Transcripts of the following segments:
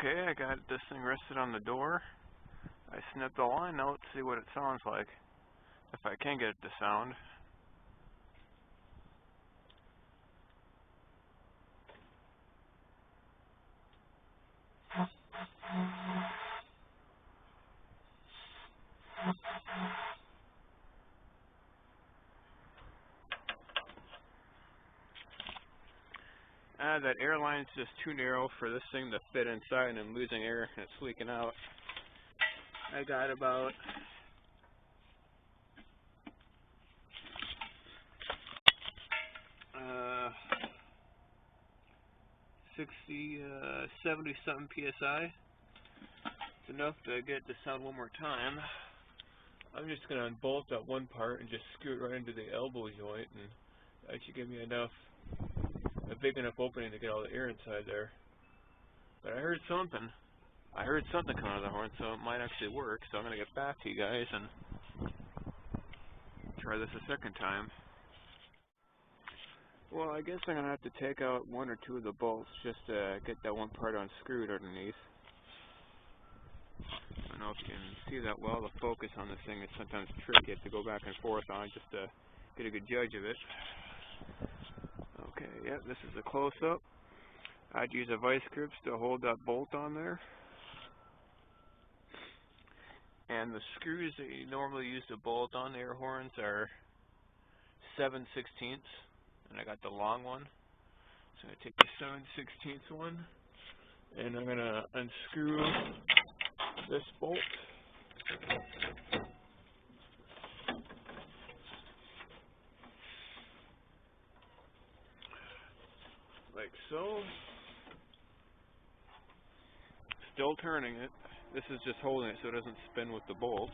Okay, I got this thing rested on the door. I snipped the line out to see what it sounds like, if I can get it to sound. That air line's just too narrow for this thing to fit inside, and I'm losing air and it's leaking out. I got about 70 something PSI. It's enough to get it to sound one more time. I'm just going to unbolt that one part and just screw it right into the elbow joint, and that should give me a big enough opening to get all the air inside there. But I heard something. Coming out of the horn, so it might actually work. So I'm going to get back to you guys and try this a second time. Well, I guess I'm going to have to take out one or two of the bolts just to get that one part unscrewed underneath. I don't know if you can see that well. The focus on this thing is sometimes tricky. You have to go back and forth on it just to get a good judge of it. Okay, yeah, this is a close-up. I'd use a vice grip to hold that bolt on there. And the screws that you normally use to bolt on the air horns are 7/16, and I got the long one. So I'm going to take the 7/16 one, and I'm going to unscrew this bolt. Like so. Still turning it. This is just holding it so it doesn't spin with the bolt.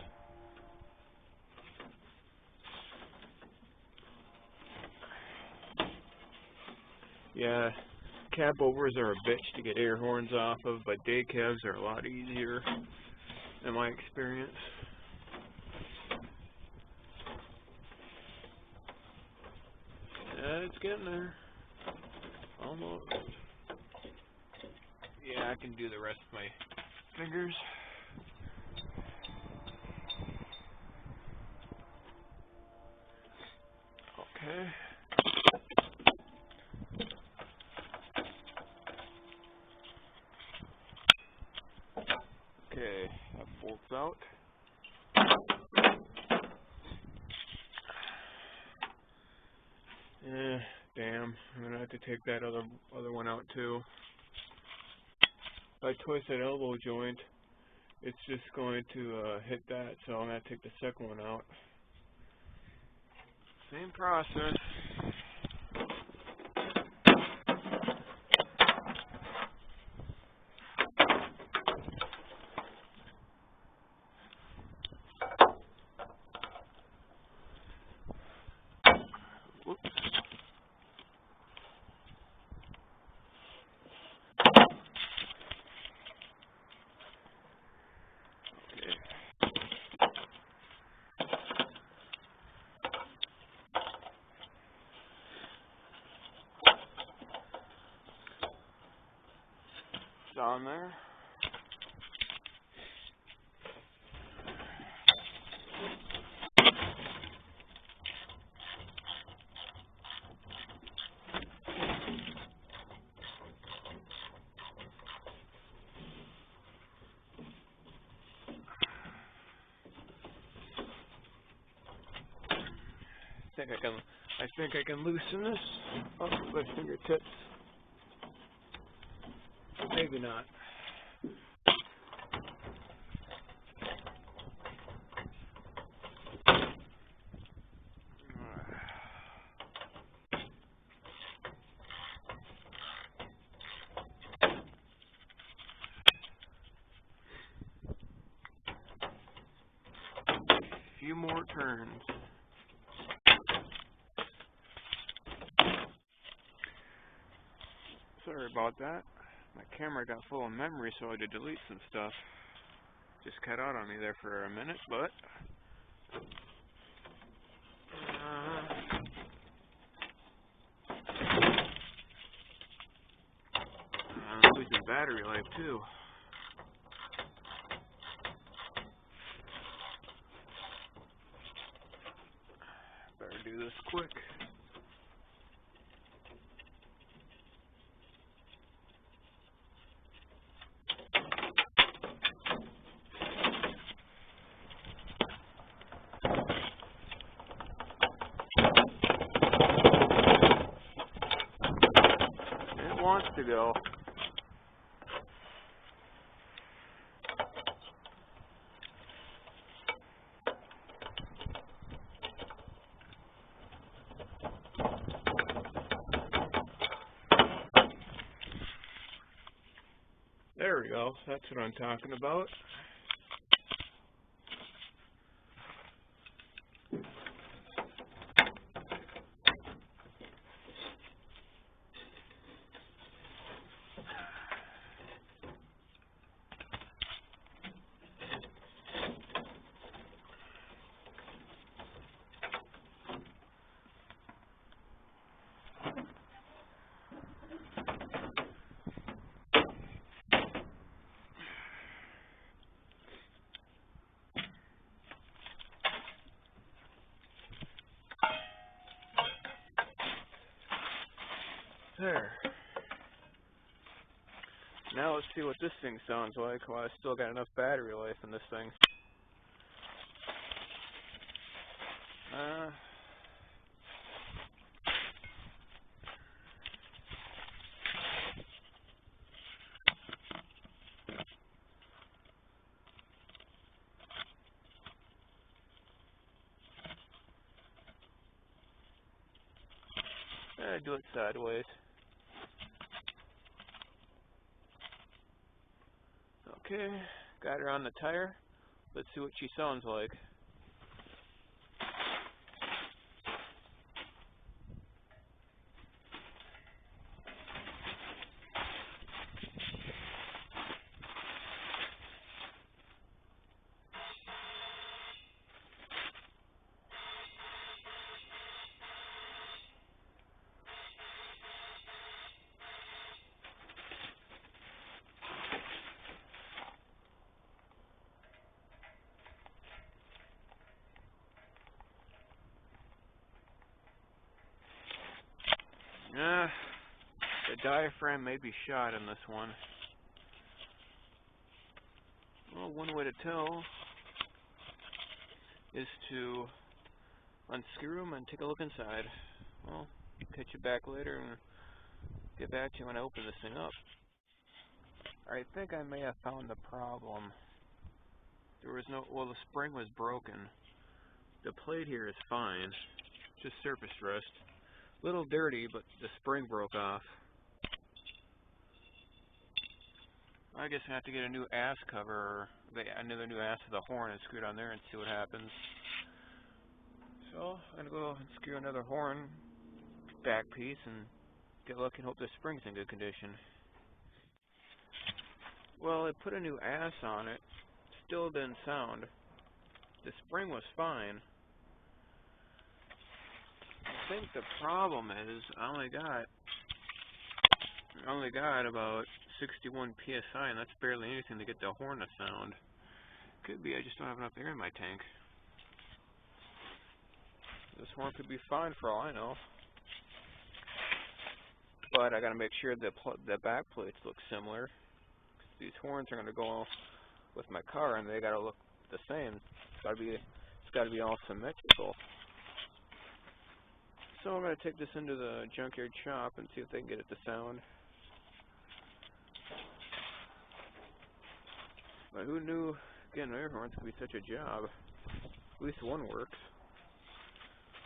Yeah, cab overs are a bitch to get air horns off of, but day cabs are a lot easier in my experience. Yeah, it's getting there. Almost. Yeah, I can do the rest of my fingers. Okay. Okay, that bolts out. Damn, I'm gonna have to take that other one out too. If I twist that elbow joint, it's just going to hit that, so I'm gonna take the second one out. Same process. Whoops. It's on there. I think I can loosen this up with my fingertips. Maybe not. A few more turns. Sorry about that. My camera got full of memory, so I had to delete some stuff. Just cut out on me there for a minute, but I'm losing battery life too. it wants to go. There we go. That's what I'm talking about. There. Now let's see what this thing sounds like. Well, I still got enough battery life in this thing. Do it sideways. Okay, got her on the tire. Let's see what she sounds like. The diaphragm may be shot in this one. Well, one way to tell is to unscrew them and take a look inside. Well, catch you back later and get back to you when I open this thing up. I think I may have found the problem. There was no, well, the spring was broken. The plate here is fine, just surface rust. A little dirty, but the spring broke off. I guess I have to get a new ass cover, or another new ass of the horn and screw it on there and see what happens. So, I'm going to go and screw another horn back piece and get lucky and hope the spring's in good condition. Well, I put a new ass on it, still didn't sound. The spring was fine. I think the problem is I only got about 61 psi, and that's barely anything to get the horn to sound. Could be I just don't have enough air in my tank. This horn could be fine for all I know. But I gotta make sure the back plates look similar. These horns are gonna go with my car, and they gotta look the same. It's gotta be all symmetrical. So I'm gonna take this into the junkyard shop and see if they can get it to sound. But who knew getting air horns could be such a job? At least one works.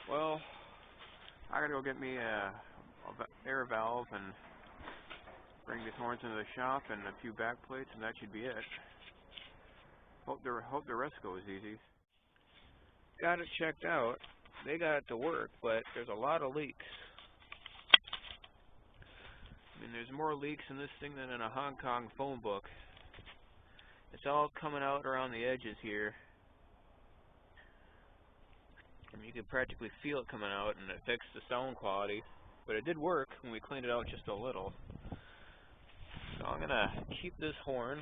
Well, I gotta go get me a air valve and bring these horns into the shop and a few back plates, and that should be it. Hope the rest goes easy. Got it checked out. They got it to work, but there's a lot of leaks. I mean, there's more leaks in this thing than in a Hong Kong phone book. It's all coming out around the edges here. I mean, you can practically feel it coming out, and it affects the sound quality. But it did work when we cleaned it out just a little. So I'm gonna keep this horn.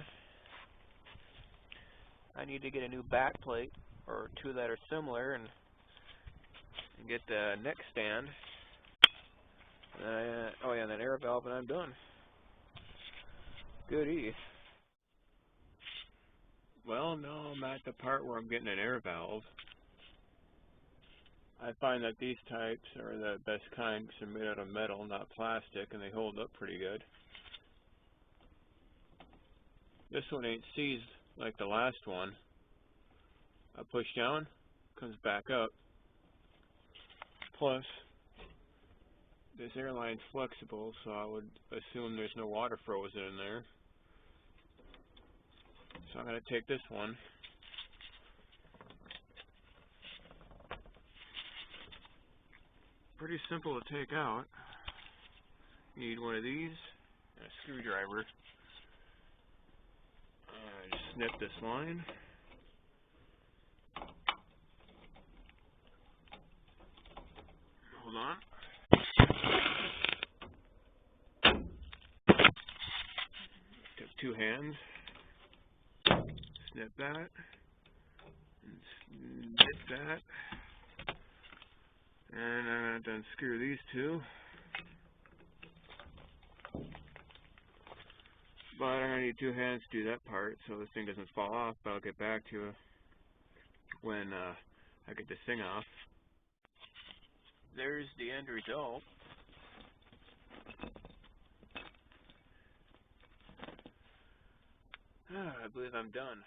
I need to get a new back plate, or two that are similar, and get the neck stand. Oh yeah, and then air valve, and I'm done. Goodie. Well, now I'm at the part where I'm getting an air valve. I find that these types are the best kind because they're made out of metal, not plastic, and they hold up pretty good. This one ain't seized like the last one. I push down, comes back up. Plus, this airline's flexible, so I would assume there's no water frozen in there. So I'm going to take this one. Pretty simple to take out. You need one of these and a screwdriver. Just snip this line. Hold on. Take 2 hands. Snip that. And snip that. And I'm going to unscrew these 2. But I'm going to need 2 hands to do that part so this thing doesn't fall off, but I'll get back to it when I get this thing off. There's the end result. I believe I'm done.